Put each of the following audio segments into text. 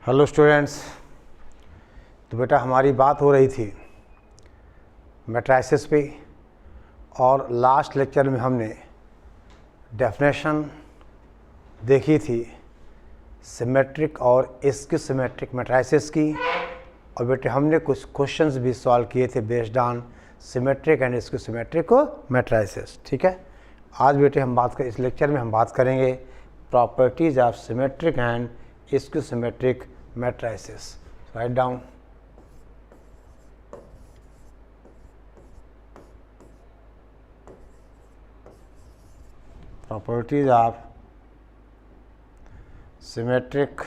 Hello students. तो बेटा हमारी बात हो रही थी मैट्रिसेस पे और लास्ट लेक्चर में हमने डेफिनेशन देखी थी सिमेट्रिक और स्क्यू सिमेट्रिक मैट्रिसेस की, और बेटे हमने कुछ क्वेश्चंस भी सॉल्व किए थे based on symmetric and skew symmetric matrices. ठीक है, आज बेटे हम इस लेक्चर में हम बात करेंगे properties of symmetric and skew symmetric matrices. Write down. Properties of symmetric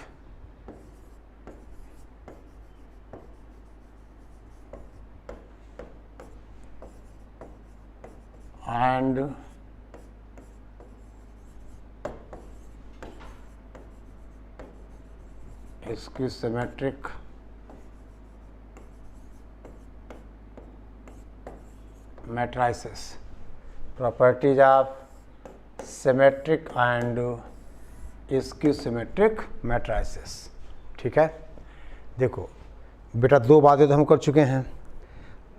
and skew symmetric matrices. Properties of symmetric and skew symmetric matrices. ठीक है, देखो बेटा दो बातें तो हम कर चुके हैं।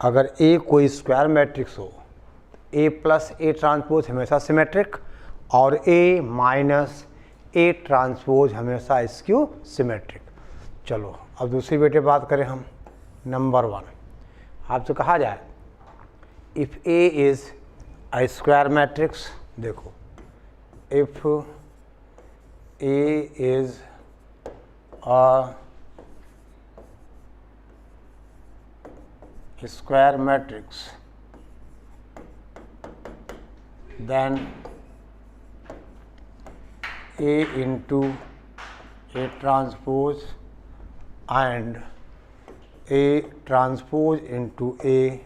अगर ए कोई स्क्वायर मैट्रिक्स हो, ए प्लस ए ट्रांसपोज हमेशा सिमेट्रिक और ए माइनस ए ट्रांसपोज हमेशा स्क्यू सिमेट्रिक। चलो अब दूसरी बेटे बात करें हम। नंबर वन, आपसे कहा जाए if A is a square matrix, देखो if A is a square matrix then A into A transpose and A transpose into A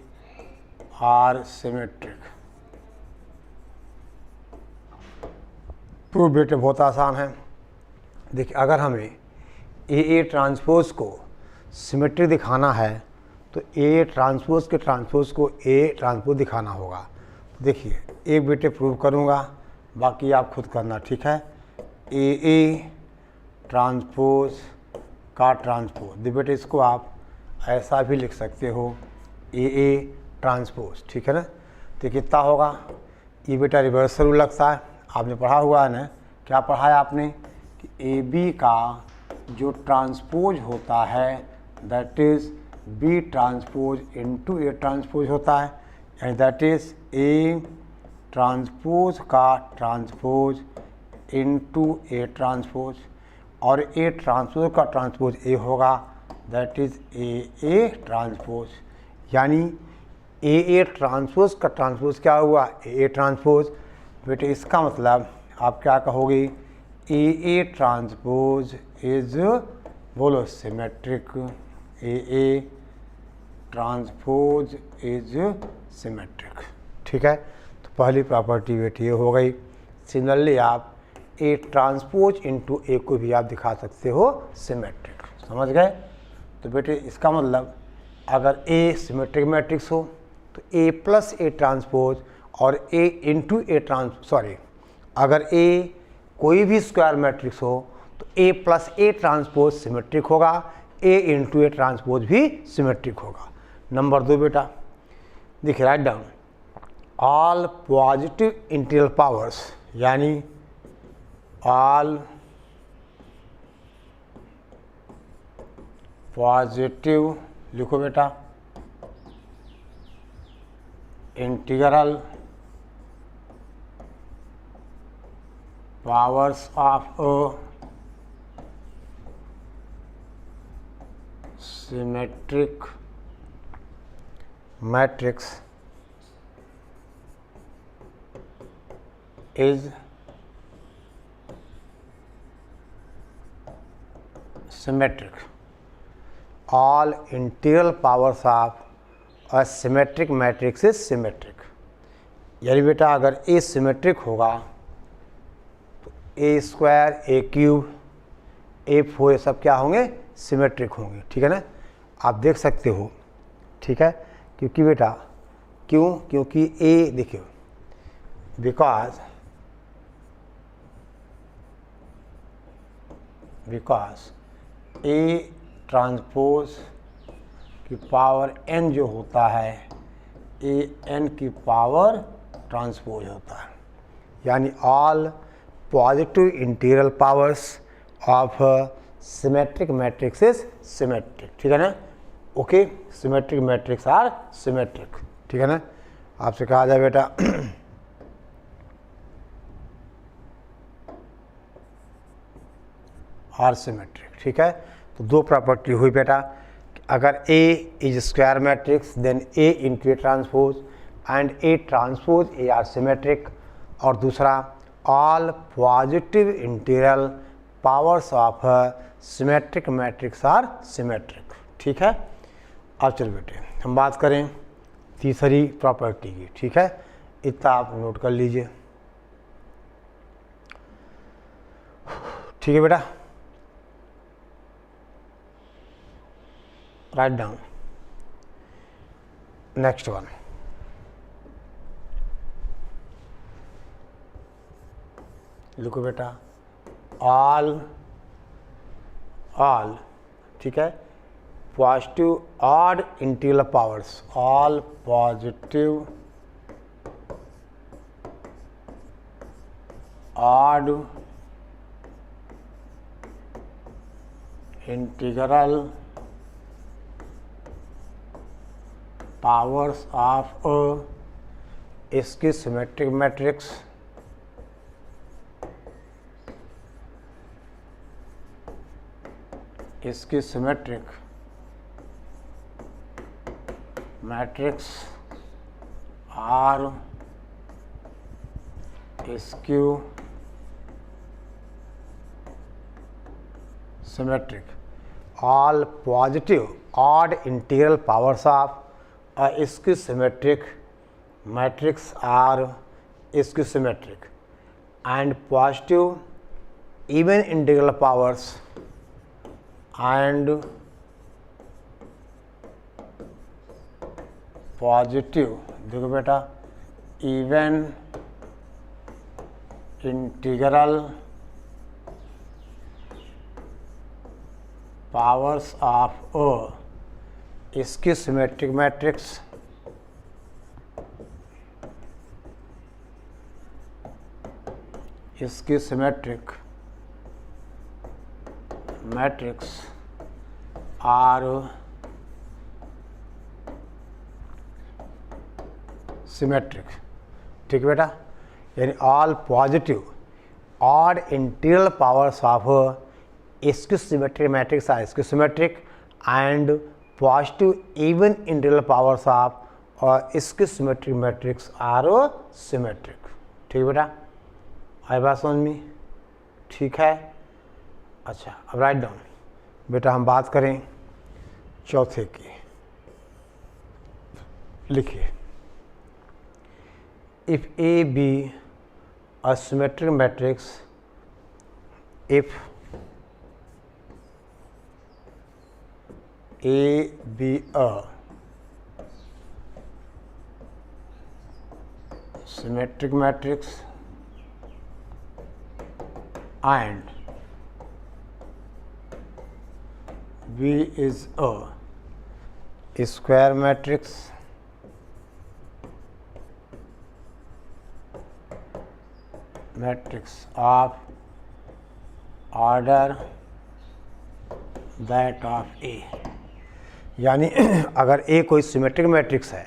are symmetric। Proof बेटे बहुत आसान है। देखिए अगर हमें ए ट्रांसपोज को सिमेट्रिक दिखाना है तो ए ट्रांसपोज के ट्रांसपोज को ए ट्रांसपोज दिखाना होगा। देखिए एक बेटे प्रूव करूँगा, बाकी आप खुद करना। ठीक है, ए ट्रांसपोज का ट्रांसपोज, बेटे इसको आप ऐसा भी लिख सकते हो ए ट्रांसपोज। ठीक है ना, तो कितना होगा, ये बेटा रिवर्सल रूल लगता है, आपने पढ़ा हुआ है ना। क्या पढ़ा है आपने कि ए बी का जो ट्रांसपोज होता है that is B transpose into A transpose होता है, and that is A transpose का ट्रांसपोज इनटू ए ट्रांसपोज, और ए ट्रांसपोज का ट्रांसपोज ए होगा दैट इज़ ए ट्रांसपोज। यानी ए ट्रांसपोज का ट्रांसपोज क्या हुआ, ए ट्रांसपोज। बेटे इसका मतलब आप क्या कहोगे, ए ट्रांसपोज इज बोलो symmetric, A transpose is symmetric. ठीक है, तो पहली प्रॉपर्टी बेटे ये हो गई। सिमिलरली आप ए ट्रांसपोज इनटू ए को भी आप दिखा सकते हो सिमेट्रिक। समझ गए? तो बेटे इसका मतलब अगर ए सिमेट्रिक मैट्रिक्स हो तो ए प्लस ए ट्रांसपोज और ए इंटू ए अगर ए कोई भी स्क्वायर मैट्रिक्स हो तो A plus A transpose symmetric होगा, ए इंटू ए ट्रांसपोज भी सिमेट्रिक होगा। नंबर दो बेटा देखिए, write down all positive integral powers, यानी ऑल पॉजिटिव लिखो बेटा integral powers of a symmetric matrix is symmetric। all integral powers of a symmetric matrix is symmetric। यानी बेटा अगर ए सिमेट्रिक होगा तो ए स्क्वायर, ए क्यूब, ए फोर, ये सब क्या होंगे, सिमेट्रिक होंगे। ठीक है ना, आप देख सकते हो। ठीक है, क्योंकि बेटा क्यों, क्योंकि ए देखिए because ए ट्रांसपोज की पावर n जो होता है ए n की पावर ट्रांसपोज होता है, यानी all positive interior powers of symmetric matrix is symmetric, ठीक है ना। Okay, symmetric matrix are symmetric, ठीक है ना। आपसे कहा जाए बेटा आर सिमेट्रिक, ठीक है। तो दो प्रॉपर्टी हुई बेटा, अगर A is square matrix then A into A transpose and A transpose A are symmetric, और दूसरा all positive interior powers of symmetric matrix are symmetric, ठीक है। अब चल बेटे हम बात करें तीसरी प्रॉपर्टी की, ठीक है। इतना आप नोट कर लीजिए, ठीक है बेटा। राइट डाउन नेक्स्ट वन, लिखो बेटा ऑल ठीक है, positive odd integral powers, all positive odd integral powers of इसकी सिमेट्रिक मैट्रिक्स इसकी symmetric matrix are skew symmetric, all positive odd integral powers of इसकी सिमेट्रिक मैट्रिक्स आर इसकी symmetric and positive even integral powers and positive, देखो बेटा even integral powers of इसकी symmetric matrix इसकी symmetric matrix are symmetric, ठीक है बेटा। यानी all positive odd integral powers of इसकी सिमेट्रिक मैट्रिक्स आर इसकी symmetric and positive even interior powers of और इसकी सिमेट्रिक मैट्रिक्स आर सिमेट्रिक, ठीक है बेटा। आई बात समझ में, ठीक है। अच्छा अब राइट डाउन बेटा, हम बात करें चौथे की, लिखिए if A B a symmetric matrix, if A B a symmetric matrix and B is a square matrix of order that of A, यानी अगर A कोई सिमेट्रिक मैट्रिक्स है,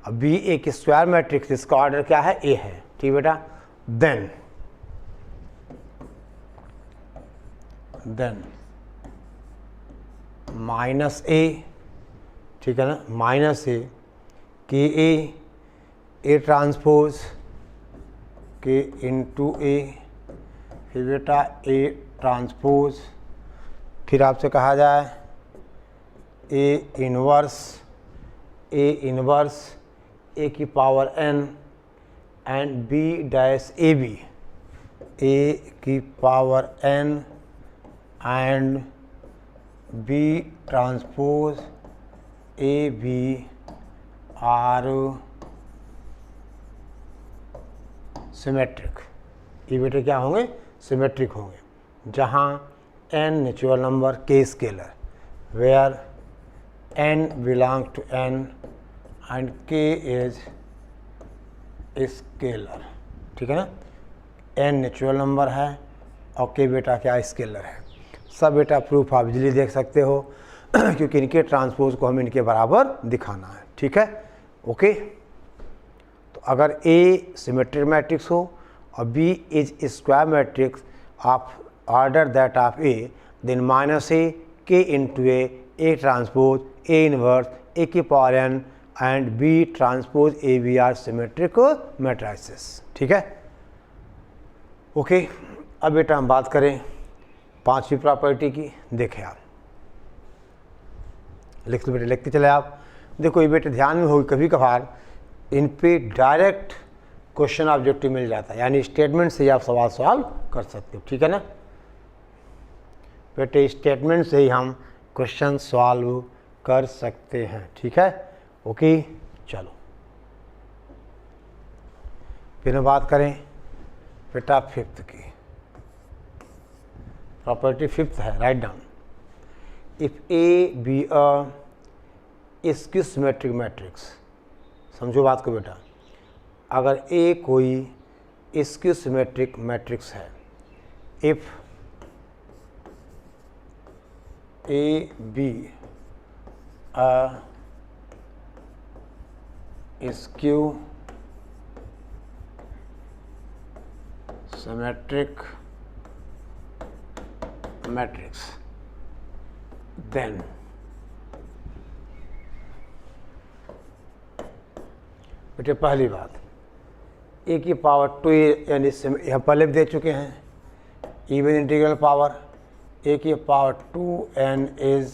अब B एक स्क्वायर मैट्रिक्स, इसका ऑर्डर क्या है? A है, ठीक बेटा। देन माइनस ए, ठीक है ना, माइनस ए के ए ट्रांसपोज के इंटू ए, फिर बेटा ए ट्रांसपोज, फिर आपसे कहा जाए ए इनवर्स ए की power n and B dash A B A की power n and B transpose A B are symmetric. ये बेटे क्या होंगे? सिमेट्रिक होंगे, जहाँ n natural number, k scalar, where n belong to n and k is scalar, ठीक है ना। n नेचुरल नंबर है और k बेटा क्या स्केलर है। सब बेटा प्रूफ आप इजीली देख सकते हो क्योंकि इनके ट्रांसपोज को हम इनके बराबर दिखाना है, ठीक है। ओके, तो अगर A सिमेट्रिक मैट्रिक्स हो और B is square matrix of order that of A, then minus A K into A transpose A inverse A की power n and B transpose A B are symmetric matrices, ठीक है। Okay, अब बेटा हम बात करें पांचवी प्रॉपर्टी की। देखें आप, लिख लो बेटे, लिखते चले आप। देखो ये बेटे ध्यान में होगी, कभी कभार इन पे डायरेक्ट क्वेश्चन ऑब्जेक्टिव मिल जाता है, यानी स्टेटमेंट से ही आप सवाल सॉल्व कर सकते हो, ठीक है ना बेटे। स्टेटमेंट से ही हम क्वेश्चन सॉल्व कर सकते हैं, ठीक है। ओके, चलो फिर हम बात करें बेटा फिफ्थ की प्रॉपर्टी। फिफ्थ है, write down, if A B a skew symmetric matrix. समझो बात को बेटा, अगर ए कोई स्क्यू सिमेट्रिक मैट्रिक्स है, if A B a skew symmetric matrix, then बेटे पहली बात, ए की पावर 2 यानी हम पहले भी दे चुके हैं, इवन इंटीग्रल पावर ए की power 2n is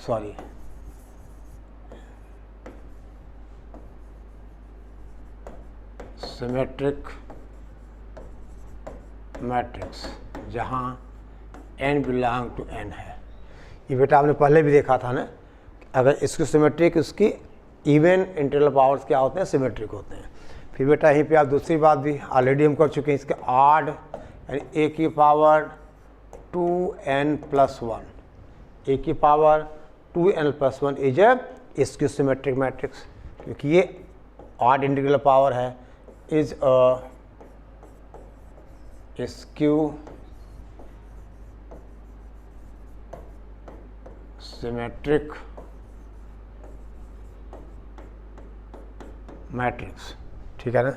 sorry symmetric matrix जहाँ n बिलोंग टू n है। ये बेटा आपने पहले भी देखा था ना, अगर इसकी सिमेट्रिक, उसकी इवन इंटीग्रल पावर्स क्या होते हैं, सिमेट्रिक होते हैं। फिर बेटा यहीं पे आप दूसरी बात भी ऑलरेडी हम कर चुके हैं, इसके ऑड यानी ए की पावर 2n+1, ए की power 2n+1 is a skew symmetric matrix, क्योंकि ये ऑड इंटीग्रल पावर है, is a skew symmetric matrix, ठीक है ना।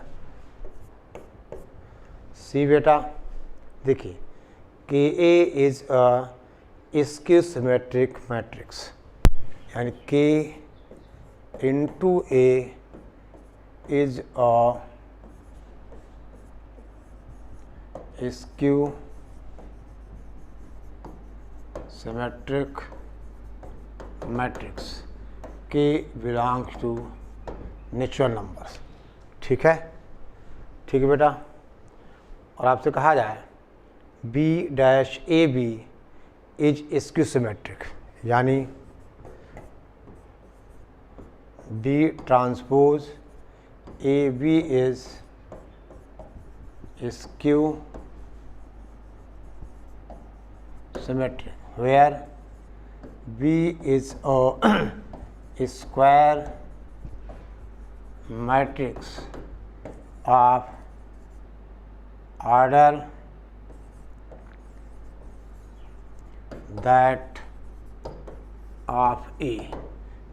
सी बेटा देखिए कि A is a skew symmetric matrix, यानी K into A is a skew symmetric matrix, K belongs to natural numbers, ठीक है। ठीक है बेटा, और आपसे कहा जाए B dash A B is skew symmetric, यानी B transpose A B is skew symmetric, where B is a square matrix of order that of A,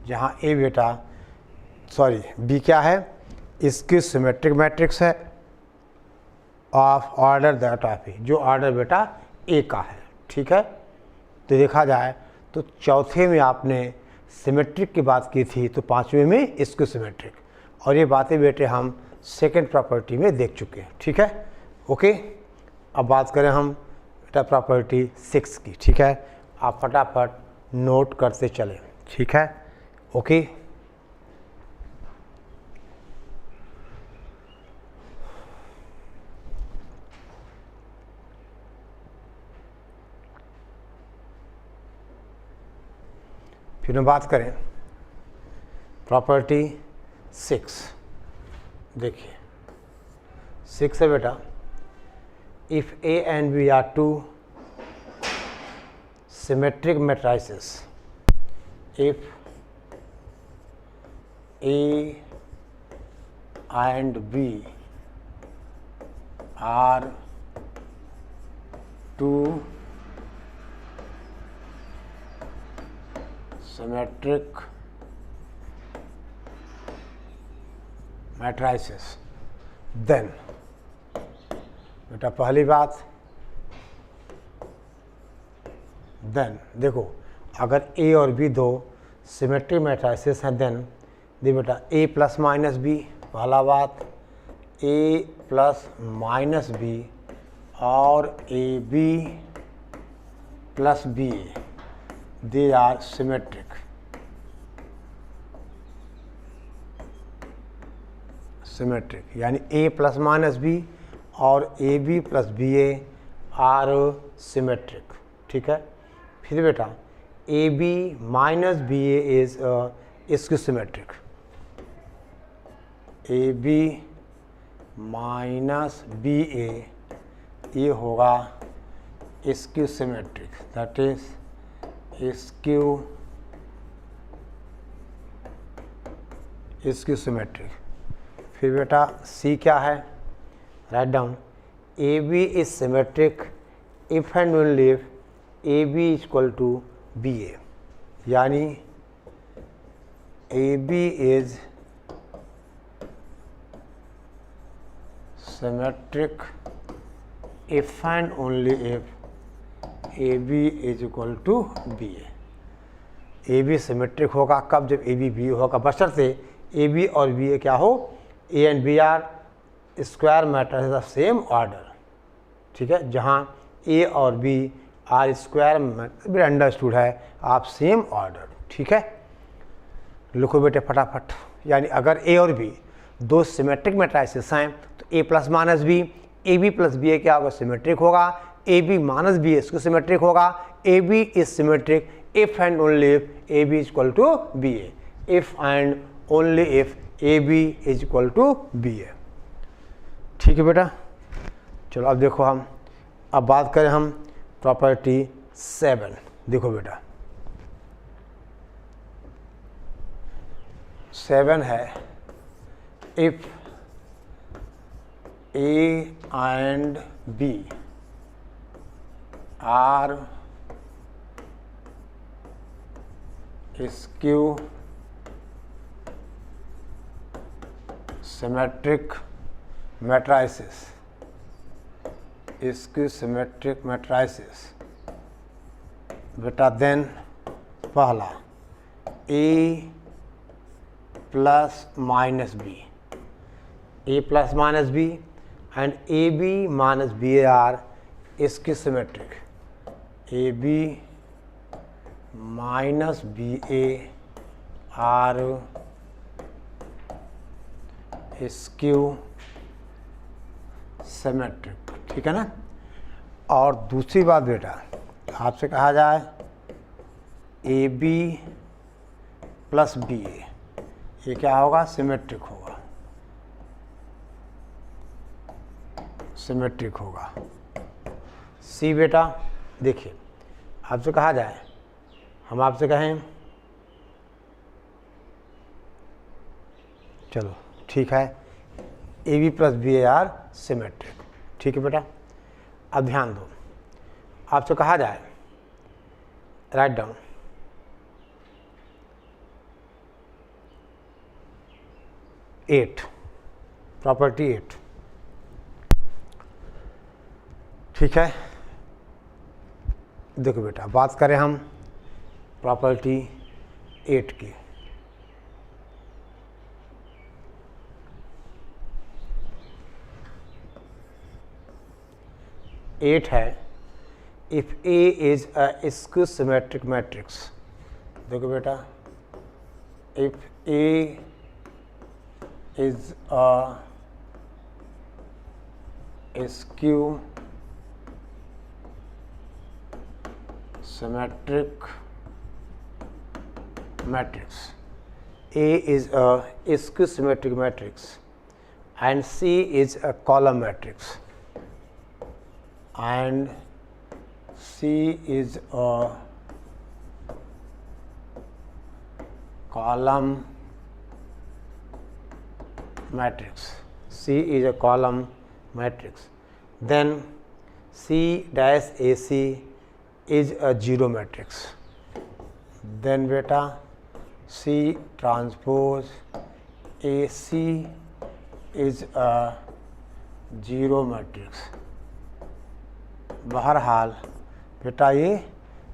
जहाँ A बेटा सॉरी B क्या है, इसकी सिमेट्रिक मैट्रिक्स है ऑफ ऑर्डर दैट ऑफ ए, जो order बेटा A का है, ठीक है। तो देखा जाए तो चौथे में आपने सिमेट्रिक की बात की थी, तो पांचवें में इसको सिमेट्रिक, और ये बातें बेटे हम सेकंड प्रॉपर्टी में देख चुके हैं, ठीक है। ओके, अब बात करें हम बेटा प्रॉपर्टी 6 की, ठीक है। आप फटाफट नोट करते चलें, ठीक है। ओके, फिर हम बात करें प्रॉपर्टी 6। देखिए 6 है बेटा, if A and B are two symmetric matrices, if A and B are two symmetric matrices, then बेटा पहली बात, देन देखो अगर ए और बी दो सिमेट्रिक मैट्रिसेस हैं, देन देखो बेटा ए प्लस माइनस बी, पहला बात ए प्लस माइनस बी और A B plus B A, they are symmetric, symmetric यानी ए प्लस माइनस बी और A B plus B A are symmetric, ठीक है। फिर बेटा A B minus B A is skew symmetric, A B minus B A ये होगा skew symmetric, that is skew symmetric. फिर बेटा सी क्या है, write down, A B is symmetric if and only if A B is equal to B A, यानी A B is symmetric if and only if A B is equal to B A B symmetric होगा कब, जब A B B होगा, बशर्ते A B और B A क्या हो, A and B are square matrices of same order, ठीक है। जहाँ ए और बी आर स्क्वायर में अंडरस्टूड है आप सेम ऑर्डर, ठीक है। लिखो बेटे फटाफट, यानी अगर ए और बी दो सिमेट्रिक मैट्रिसेस हैं तो A plus minus B, A B plus B A क्या होगा, सिमेट्रिक होगा, ए बी माइनस बी इसको सिमेट्रिक होगा, A B is symmetric if and only if A B is equal to B A, if and only if A B is equal to B A, ठीक है बेटा। चलो अब देखो हम अब बात करें हम प्रॉपर्टी 7, देखो बेटा 7 है, if A and B are skew symmetric matrices, skew symmetric matrices, बेटा देन पहला a plus minus B, a plus minus B and A B minus B A are skew symmetric, A B minus B A are skew symmetric, ठीक है ना। और दूसरी बात बेटा आपसे कहा जाए ए बी प्लस बी ए, ये क्या होगा, सिमेट्रिक होगा, सिमेट्रिक होगा। सी बेटा देखिए आपसे कहा जाए, हम आपसे कहें चलो ठीक है A B plus B A are symmetric, ठीक है बेटा। अब ध्यान दो, आपसे कहा जाए राइट डाउन एट, प्रॉपर्टी 8, ठीक है। देखो बेटा बात करें हम प्रॉपर्टी 8 की, एट है, if A is a skew symmetric matrix, देखो बेटा if A is a skew symmetric matrix, A is a skew symmetric matrix and C is a column matrix, and C is a column matrix. C is a column matrix. Then C dash AC is a zero matrix. Then beta C transpose AC is a zero matrix. बहरहाल बेटा ये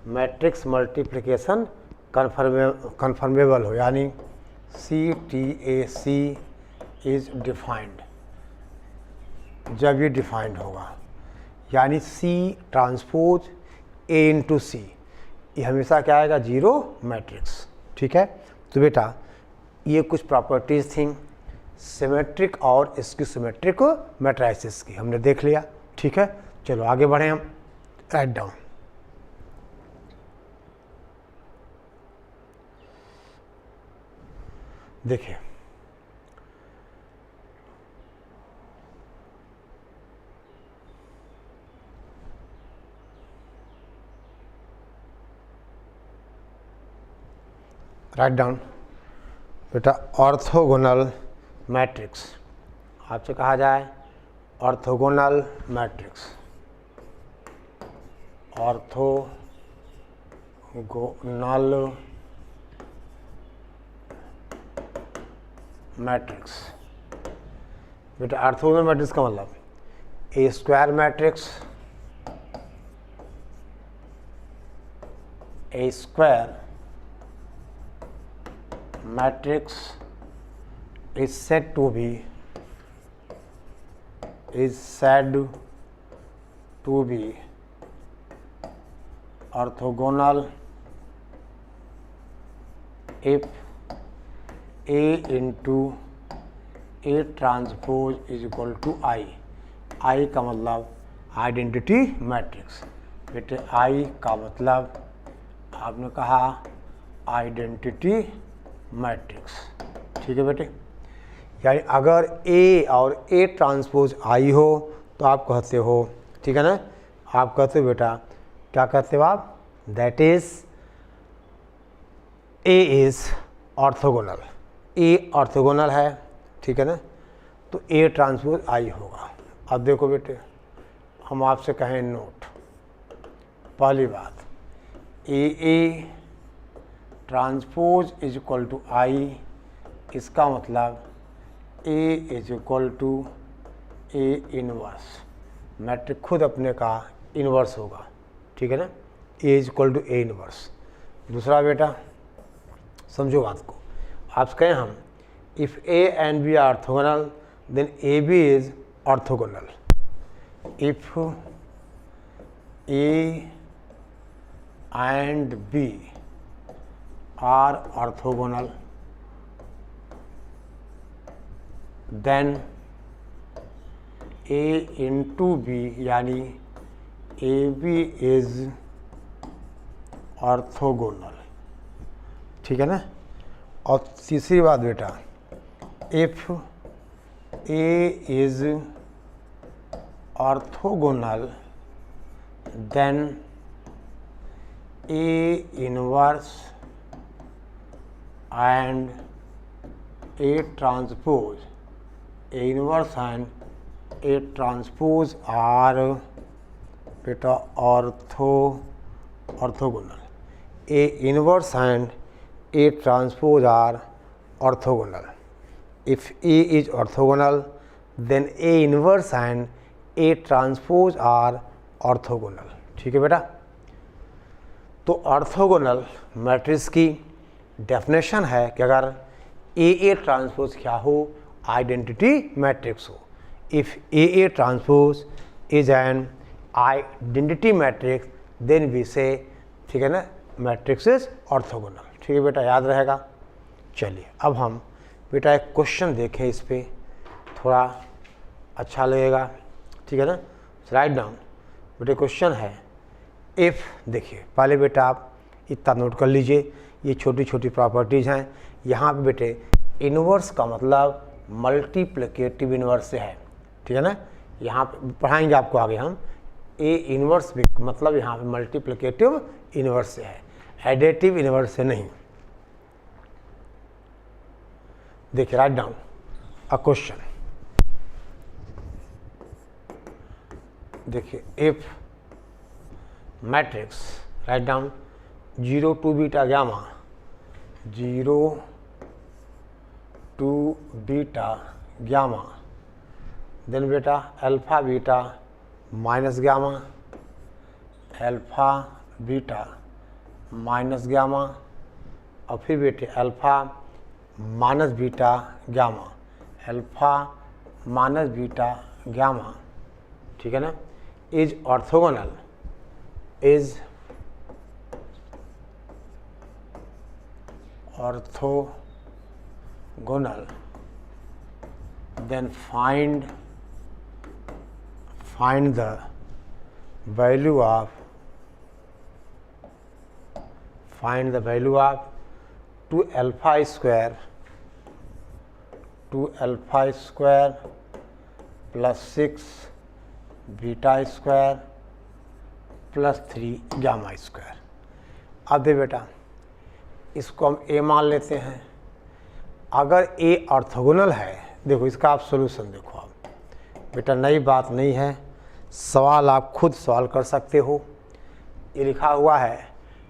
matrix multiplication conformable हो, यानी CTAC is defined. जब ये defined होगा यानी C transpose A into C, ये हमेशा क्या आएगा? Zero matrix. ठीक है. तो बेटा ये कुछ प्रॉपर्टीज़ थी सिमेट्रिक और इसकी सिमेट्रिक मैट्रिसेस की, हमने देख लिया. ठीक है. चलो आगे बढ़ें हम. Write down. देखिए राइट डाउन. बेटा ऑर्थोगोनल मैट्रिक्स आपसे कहा जाए ऑर्थोगोनल मैट्रिक्स. Orthogonal matrix. बेटा ऑर्थोगोनल मैट्रिक्स का मतलब a square matrix, a square matrix is said to be orthogonal if A into A transpose is equal to I. I का मतलब identity matrix. बेटे I का मतलब आपने कहा आइडेंटिटी मैट्रिक्स. ठीक है बेटे. यानी अगर A और A ट्रांसपोज I हो तो आप कहते हो, ठीक है ना, आप कहते हो बेटा, क्या कहते हो आप? That is A is orthogonal. A orthogonal है. ठीक है ना. तो A ट्रांसपोज I होगा. अब देखो बेटे, हम आपसे कहें नोट. पहली बात, A transpose is equal to I, इसका मतलब A is equal to A inverse. Matrix खुद अपने का इनवर्स होगा. ठीक है ना. A is equal to A inverse. दूसरा बेटा समझो बात को. आप कहें हम if A and B are orthogonal then AB is orthogonal. If A and B are orthogonal then A into B यानी AB is orthogonal. ठीक है ना. और तीसरी बात बेटा, if A is orthogonal then A inverse and A transpose, A inverse and A transpose are beta orthogonal. A inverse and A transpose are orthogonal. If A is orthogonal then A inverse and A transpose are orthogonal. ठीक है बेटा. तो orthogonal matrix की definition है कि अगर A transpose क्या हो? आइडेंटिटी मैट्रिक्स हो. If A transpose is an identity matrix then we say, ठीक है ना, मैट्रिक्स इज ऑर्थोगोनल. ठीक है बेटा, याद रहेगा. चलिए अब हम बेटा एक क्वेश्चन देखें, इस पर थोड़ा अच्छा लगेगा. ठीक है ना. Right down. बेटा क्वेश्चन है इफ़. देखिए पहले बेटा आप इतना नोट कर लीजिए, ये छोटी छोटी प्रॉपर्टीज़ हैं. यहाँ पे बेटे इन्वर्स का मतलब मल्टीप्लिकेटिव इन्वर्स से है. ठीक है ना. यहाँ पे पढ़ाएंगे आपको आगे हम. ए इनवर्स भी, मतलब यहाँ पे मल्टीप्लिकेटिव इनवर्स से है, एडिटिव इनवर्स से नहीं। देखिए राइट डाउन अ क्वेश्चन। देखिए if matrix write down 0 to beta gamma 0 to beta gamma, then बेटा alpha beta minus gamma, alpha beta minus gamma, और फिर बेटे alpha minus beta gamma, alpha minus beta gamma, ठीक है ना, is orthogonal, is orthogonal, then find the value of 2 alpha square plus 6 beta square plus 3 gamma square। अब दे बेटा इसको हम a मान लेते हैं। अगर a ऑर्थोगोनल है, देखो इसका आप सोल्यूशन देखो। आप बेटा नई बात नहीं है, सवाल आप खुद सॉल्व कर सकते हो। ये लिखा हुआ है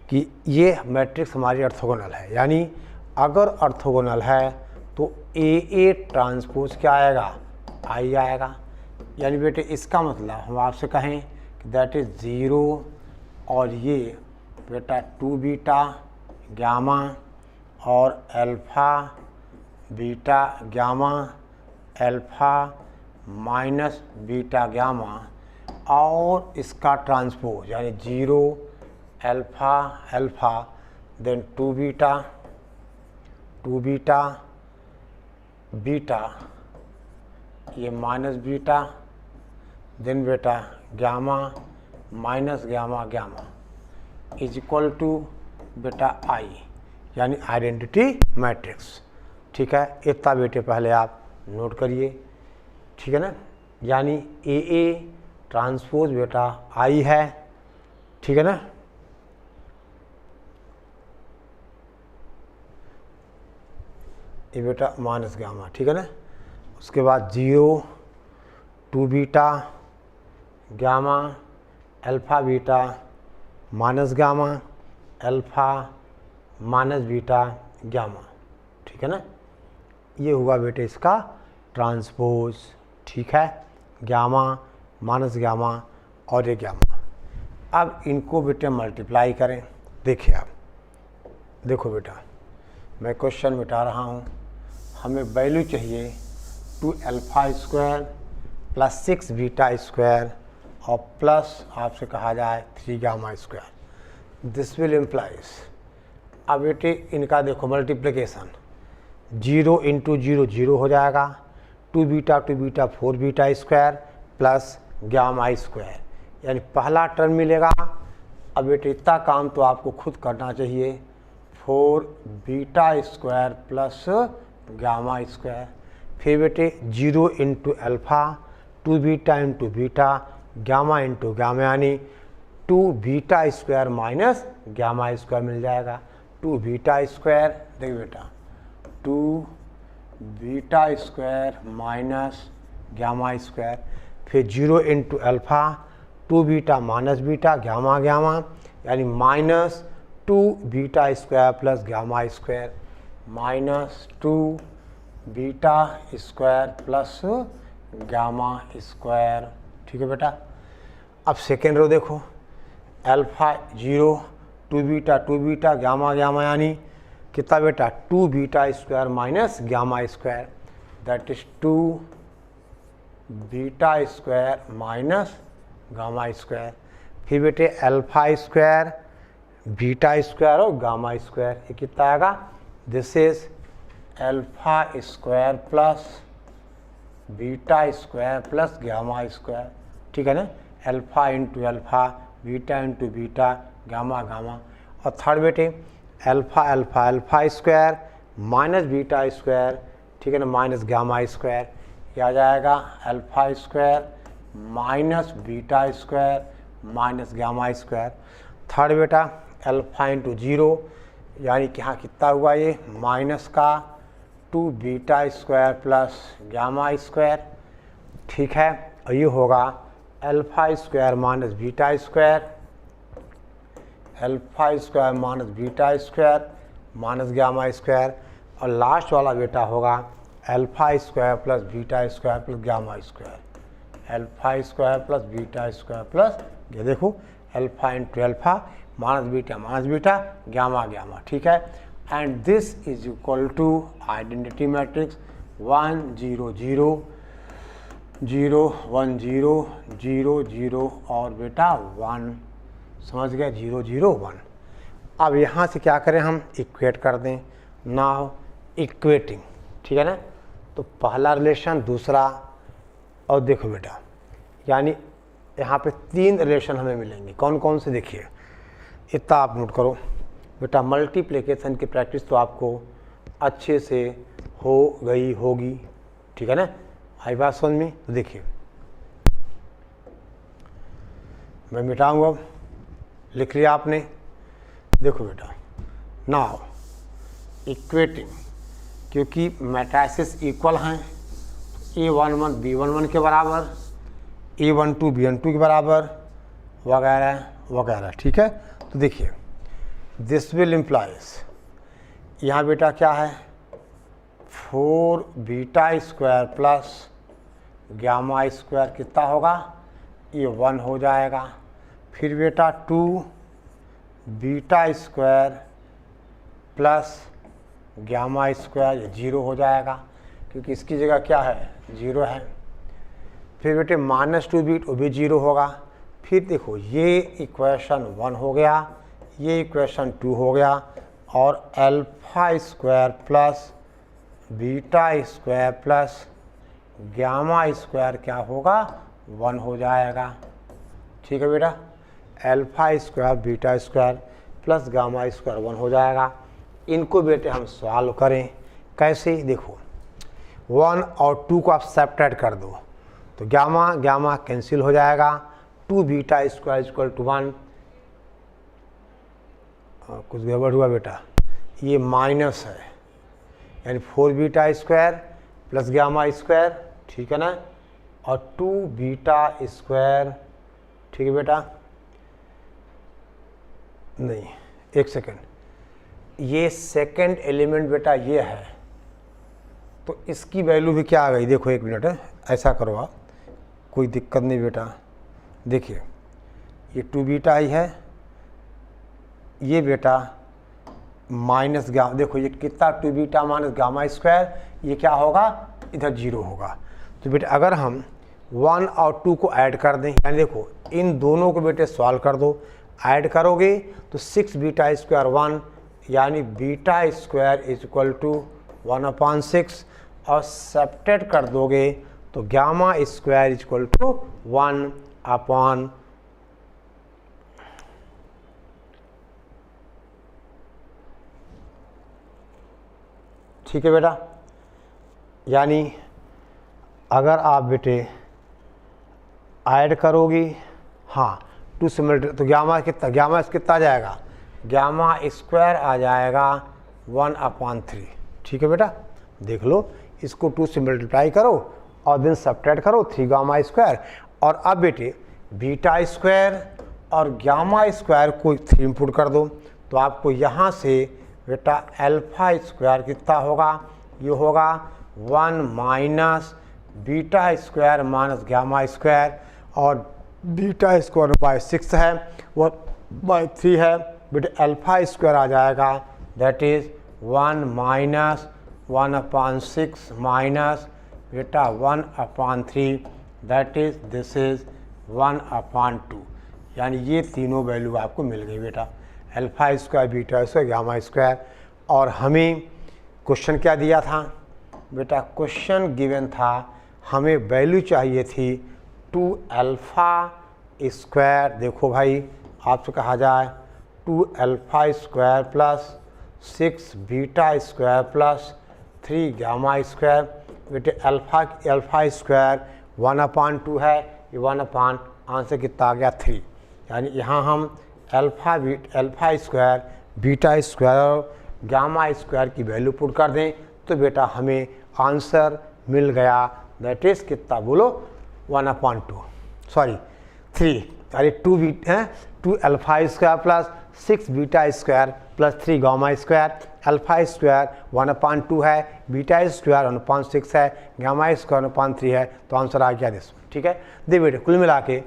कि ये मैट्रिक्स हमारी ऑर्थोगोनल है, यानी अगर ऑर्थोगोनल है तो ए ट्रांसपोज क्या आएगा, आई आएगा। यानी बेटे इसका मतलब हम आपसे कहें कि दैट इज़ 0 और ये बेटा 2 बीटा गामा और alpha beta gamma, alpha minus beta gamma और इसका ट्रांसपोज यानी 0 alpha alpha, then 2 beta beta ये माइनस बीटा, देन बेटा gamma minus gamma gamma is equal to बेटा आई, यानी आइडेंटिटी मैट्रिक्स। ठीक है, इतना बेटे पहले आप नोट करिए, ठीक है ना। यानी ए ट्रांसपोज बेटा आई है, ठीक है ना। ये बेटा माइनस गामा, ठीक है ना। उसके बाद 0 2 beta gamma alpha beta minus gamma alpha minus beta gamma, ठीक है ना। ये हुआ बेटे इसका ट्रांसपोज, ठीक है, गामा माइनस गामा और ये गामा। अब इनको बेटे मल्टीप्लाई करें। देखिए आप देखो बेटा, मैं क्वेश्चन मिटा रहा हूँ। हमें वैल्यू चाहिए 2 alpha square plus 6 beta square और प्लस आपसे कहा जाए 3 gamma square. This will implies, अब बेटे इनका देखो मल्टीप्लिकेशन, 0 इंटू 0 0 हो जाएगा, 2 beta 4 beta square plus gamma square, यानी पहला टर्म मिलेगा। अब बेटे इतना काम तो आपको खुद करना चाहिए, 4 beta square plus gamma square, फिर बेटे 0 into alpha, 2 beta into beta, gamma into gamma, यानी 2 beta square minus gamma square मिल जाएगा। 2 बीटा स्क्वायर, देखिए बेटा 2 beta square minus gamma square, फिर 0 into alpha, 2 beta minus beta gamma gamma, यानी minus 2 beta square plus gamma square, minus 2 beta square plus gamma square, ठीक है बेटा। अब सेकेंड रो देखो, अल्फ़ा 0 2 बीटा गामा गामा, यानी कितना बेटा 2 beta square minus gamma square, that is 2 beta square minus gamma square, फिर बेटे अल्फ़ा स्क्वायर बीटा स्क्वायर और गामा स्क्वायर, ये कितना आएगा, this is alpha square plus beta square plus gamma square, ठीक है ना। Alpha into alpha, beta into beta, gamma gamma, और थर्ड बेटे alpha square minus beta square, ठीक है ना, माइनस गामा स्क्वायर, यह आ जाएगा alpha square minus beta square minus gamma square. Third बेटा अल्फा इंटू 0 यानी कि यहाँ कितना हुआ ये माइनस का 2 beta square plus gamma square, ठीक है। और ये होगा alpha square minus beta square, alpha square minus beta square minus gamma square, और लास्ट वाला बेटा होगा alpha square plus beta square plus gamma square, alpha square plus beta square plus, ये देखो alpha into alpha minus beta gamma gamma, ठीक है। And this is equal to identity matrix 1 0 0 0 1 0 0 0 और बेटा 1, समझ गए 0 0 1। अब यहाँ से क्या करें हम इक्वेट कर दें, नाउ इक्वेटिंग, ठीक है ना। तो पहला रिलेशन, दूसरा, और देखो बेटा यानी यहाँ पे 3 रिलेशन हमें मिलेंगे। कौन कौन से देखिए, इतना आप नोट करो बेटा। मल्टीप्लिकेशन की प्रैक्टिस तो आपको अच्छे से हो गई होगी, ठीक है ना, आई बात समझ में। तो देखिए मैं मिटाऊंगा, अब लिख लिया आपने। देखो बेटा नाउ इक्वेटिंग, क्योंकि मैट्रिसेस इक्वल हैं, A11 B11 के बराबर, A12 B12 के बराबर, वगैरह वगैरह, ठीक है। तो देखिए दिस विल इम्प्लाइज, यहाँ बेटा क्या है 4 beta square plus gamma square कितना होगा, ये 1 हो जाएगा। फिर बेटा 2 beta square plus gamma square, ये 0 हो जाएगा क्योंकि इसकी जगह क्या है 0 है। फिर बेटे -2 बीट, वो भी 0 होगा। फिर देखो ये इक्वेशन 1 हो गया, ये इक्वेशन 2 हो गया, और alpha square plus beta square plus gamma square क्या होगा 1 हो जाएगा, ठीक है बेटा। Alpha square beta square plus gamma square 1 हो जाएगा। इनको बेटे हम सॉल्व करें, कैसे, देखो 1 और 2 को आप सेपरेट कर दो तो गामा गामा कैंसिल हो जाएगा, 2 बीटा स्क्वायर इक्वल टू 1, कुछ गड़बड़ हुआ बेटा, ये माइनस है यानी 4 beta square plus gamma square, ठीक है ना, और 2 बीटा स्क्वायर, ठीक है बेटा। नहीं, एक सेकेंड, ये सेकंड एलिमेंट बेटा ये है, तो इसकी वैल्यू भी क्या आ गई, देखो एक मिनट है, ऐसा करो आप, कोई दिक्कत नहीं बेटा। देखिए ये 2 बीटा ही है, ये बेटा माइनस गामा, देखो ये कितना 2 बीटा माइनस गामा स्क्वायर, ये क्या होगा इधर 0 होगा। तो बेटा अगर हम 1 और 2 को ऐड कर दें, यानी देखो इन दोनों को बेटे सॉल्व कर दो, ऐड करोगे तो 6 बीटा स्क्वायर 1 यानी beta square is equal to 1/6, और सब्ट्रैक्ट कर दोगे तो gamma square is equal to 1/, ठीक है बेटा। यानी अगर आप बेटे ऐड करोगी, हाँ 2 से मल्टी, तो गामा कितना आ जाएगा, गामा स्क्वायर आ जाएगा 1/3, ठीक है बेटा। देख लो, इसको 2 से मल्टीप्लाई करो और देन सब्ट्रैक्ट करो 3 गामा स्क्वायर, और अब बेटे बीटा स्क्वायर और गामा स्क्वायर को 3 इनपुट कर दो, तो आपको यहाँ से बेटा अल्फा स्क्वायर कितना होगा, ये होगा 1 minus beta square minus gamma square, और बीटा स्क्वायर बाय 6 है, वो बाय 3 है, बेटे अल्फा स्क्वायर आ जाएगा, दैट इज़ 1 माइनस 1/6 माइनस बेटा 1/3, दैट इज़ दिस इज़ 1/2, यानी ये तीनों वैल्यू आपको मिल गई बेटा, alpha square beta square gamma square. और हमें क्वेश्चन क्या दिया था बेटा, क्वेश्चन गिवन था, हमें वैल्यू चाहिए थी 2 अल्फा स्क्वायर, देखो भाई आपसे कहा जाए 2 alpha square plus 6 beta square plus 3 gamma square, बेटे अल्फा स्क्वायर 1/2 है, ये 1 आंसर कितना आ गया 3, यानी यहाँ हम अल्फ़ा स्क्वायर, बीटा स्क्वायर और गामा स्क्वायर की वैल्यू पुट कर दें तो बेटा हमें आंसर मिल गया। दैट इज़ कितना बोलो 1/2 सॉरी 3, अरे 2 alpha square plus 6 beta square plus 3 gamma square. Alpha square 1/2 है, बीटा स्क्वायर 1/6 है, गामा स्क्वायर 1/3 है, तो आंसर आ गया दिस। ठीक है, दे बेटे कुल मिला के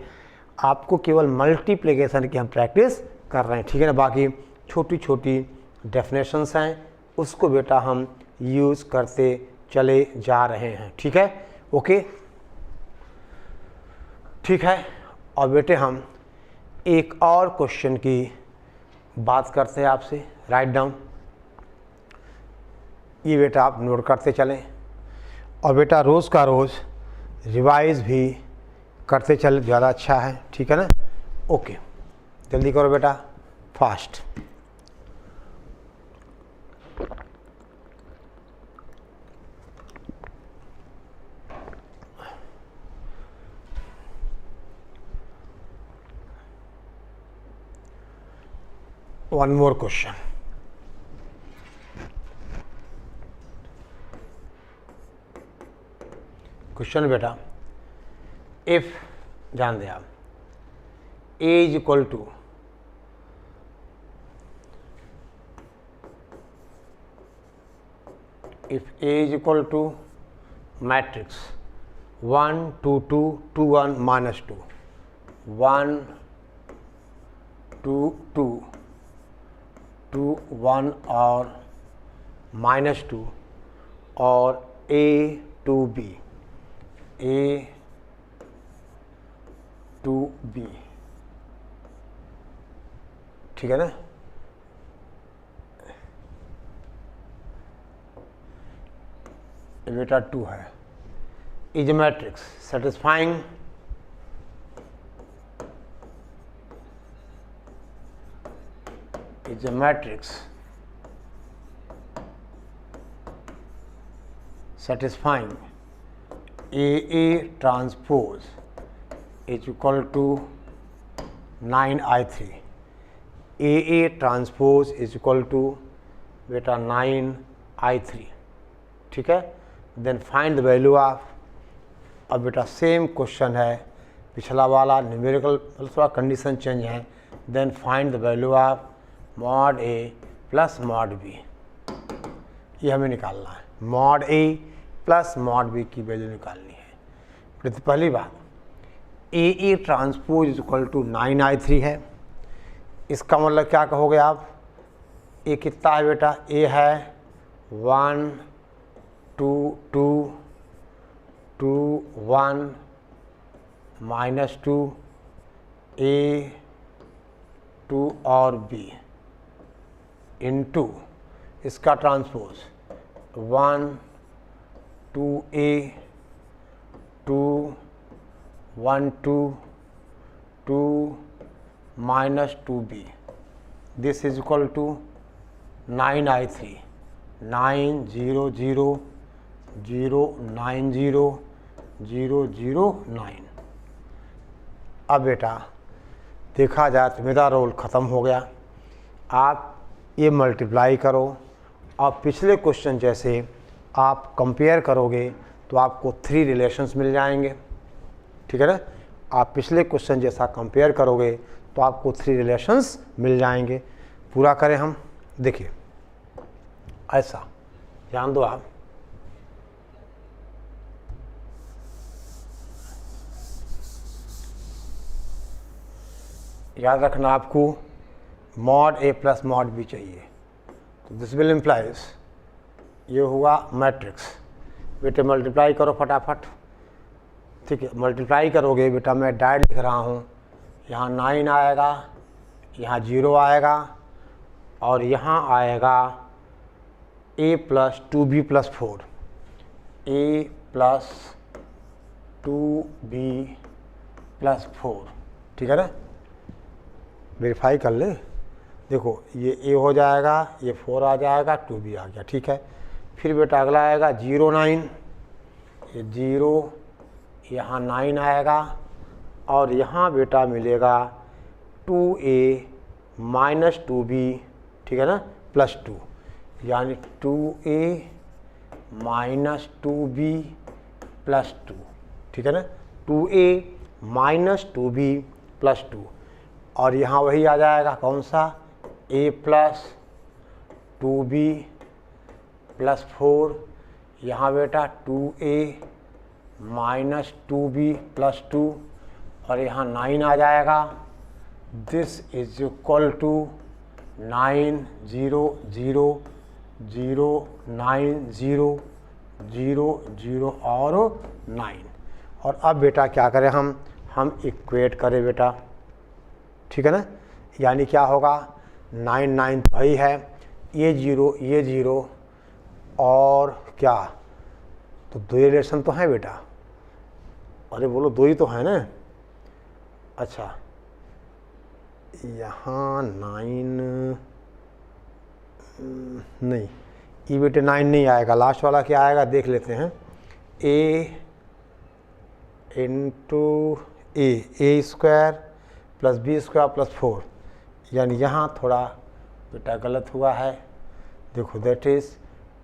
आपको केवल मल्टीप्लिकेशन की हम प्रैक्टिस कर रहे हैं। ठीक है ना, बाकी छोटी छोटी डेफिनेशंस हैं उसको बेटा हम यूज़ करते चले जा रहे हैं। ठीक है, ओके ठीक है। और बेटे हम एक और क्वेश्चन की बात करते हैं आपसे, राइट डाउन। ये बेटा आप नोट करते चलें और बेटा रोज़ का रोज़ रिवाइज़ भी करते चले, ज़्यादा अच्छा है। ठीक है ना, ओके जल्दी करो बेटा, fast. One more question. Question बेटा, इफ जान दे आप A is equal to if A is equal to matrix 1 2 2 2 1 minus 2 1 2 2 2 1 और minus 2 और A to B A to B, ठीक है ना। बेटा 2 है, is a matrix satisfying is a matrix satisfying AA transpose is equal to 9I3. AA transpose is equal to बेटा 9I3, ठीक है। Then find the value of, अब बेटा सेम क्वेश्चन है पिछला वाला, न्यूमेरिकल थोड़ा कंडीशन चेंज है। Then find the value of mod A plus mod B, ये हमें निकालना है। Mod A plus mod B की वैल्यू निकालनी है। तो पहली बात, A A transpose is equal to 9I3 है। इसका मतलब क्या कहोगे आप, ए कितना है बेटा, ए है 1 2 2 2 1 माइनस 2 ए 2 और बी इंटू इसका transpose 1 2 A 2 1 2 2 minus 2 B, this is equal to 9I3 9 0 0 0 9 0 0 0 9। अब बेटा देखा जाए तो मेरा रोल ख़त्म हो गया। आप ये मल्टीप्लाई करो और पिछले क्वेश्चन जैसे आप कंपेयर करोगे तो आपको 3 रिलेशंस मिल जाएंगे, ठीक है ना। आप पिछले क्वेश्चन जैसा कंपेयर करोगे तो आपको 3 रिलेशंस मिल जाएंगे। पूरा करें हम, देखिए ऐसा ध्यान दो आप, याद रखना आपको mod A plus mod B चाहिए। तो दिस विल इम्प्लाइज, ये हुआ मैट्रिक्स। बेटे मल्टीप्लाई करो फटाफट, ठीक है। मल्टीप्लाई करोगे बेटा, मैं डायरेक्ट लिख रहा हूँ, यहाँ 9 आएगा, यहाँ 0 आएगा और यहाँ आएगा a plus 2b plus 4, a plus 2b plus 4, ठीक है ना। वेरीफाई कर ले, देखो ये a हो जाएगा, ये 4 आ जाएगा, 2b आ गया, ठीक है। फिर बेटा अगला आएगा 0 9, ये 0 यहाँ 9 आएगा और यहाँ बेटा मिलेगा 2a माइनस 2b, ठीक है ना, प्लस 2, यानी 2a माइनस 2b प्लस 2, ठीक है ना, 2a माइनस 2b प्लस 2, और यहाँ वही आ जाएगा कौन सा, a प्लस 2b प्लस 4, यहाँ बेटा 2a माइनस 2b प्लस 2, और यहाँ 9 आ जाएगा। दिस इज इक्वल टू 9 0 0 0 9 0 0 0 और 9। और अब बेटा क्या करें, हम इक्वेट करें बेटा, ठीक है ना, यानी क्या होगा, 9 9 तो वही है, ये 0 और क्या, तो 2 रिलेशन तो हैं बेटा, अरे बोलो 2 ही तो है ना। अच्छा, यहाँ 9 नहीं, ये बेटे 9 नहीं आएगा, लास्ट वाला क्या आएगा देख लेते हैं, a into A square plus B square plus 4, यानी यहाँ थोड़ा बेटा गलत हुआ है, देखो that is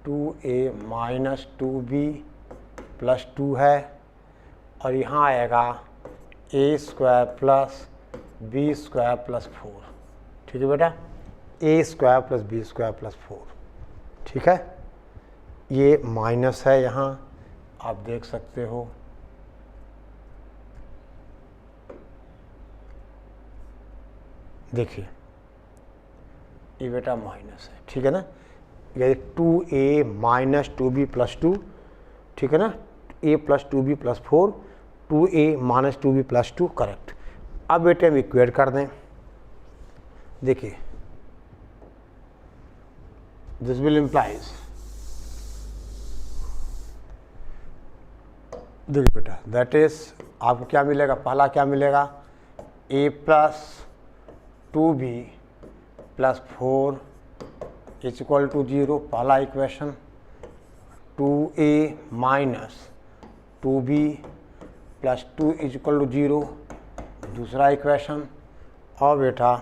2a minus 2b plus 2 है, और यहाँ आएगा a square plus B square plus 4, ठीक है बेटा, a square plus B square plus 4, ठीक है, ये माइनस है यहाँ आप देख सकते हो, देखिए ये बेटा माइनस है, ठीक है ना, ये 2a माइनस 2b प्लस 2, ठीक है ना, a plus 2b plus 4, 2a minus 2b plus 2, correct. अब बेटे हम इक्वेट कर दें, देखिए दिस विल इम्प्लाइज, देखिए बेटा दैट इज आपको क्या मिलेगा, पहला क्या मिलेगा, a plus 2b plus 4 is equal to 0, पहला equation, 2a minus 2b plus 2 is equal to 0, दूसरा इक्वेशन, और बेटा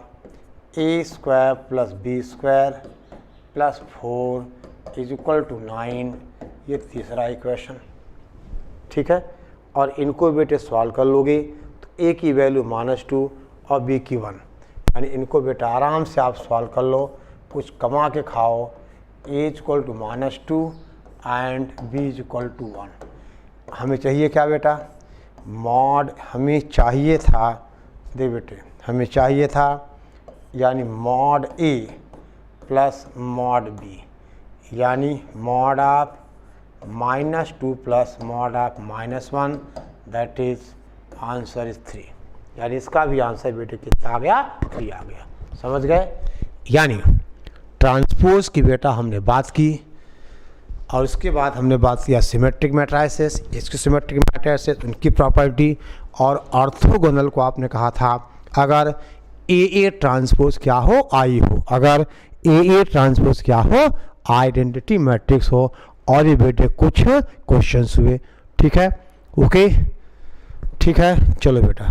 a square plus B square plus 4 is equal to 9, ये तीसरा इक्वेशन, ठीक है, और इनको बेटे सॉल्व कर लोगे तो a की वैल्यू -2 और b की 1, यानी इनको बेटा आराम से आप सॉल्व कर लो, कुछ कमा के खाओ, a is equal to -2 and b is equal to 1। हमें चाहिए क्या बेटा, मॉड, हमें चाहिए था, दे बेटे हमें चाहिए था, यानी mod a plus mod b, यानी mod of -2 plus mod of -1, that is answer is 3, यानी इसका भी आंसर बेटे कितना आ गया, 3 आ गया, समझ गए। यानी ट्रांसपोज की बेटा हमने बात की, और उसके बाद हमने बात किया सिमेट्रिक मैट्रिसेस, इसकी सिमेट्रिक मैट्रिसेस, उनकी प्रॉपर्टी, और ऑर्थोगोनल को आपने कहा था अगर ए ट्रांसपोज क्या हो, आई हो, अगर ए ट्रांसपोज क्या हो, आइडेंटिटी मैट्रिक्स हो, और ये बेटे कुछ क्वेश्चंस हुए, ठीक है, ओके, ठीक है, चलो बेटा।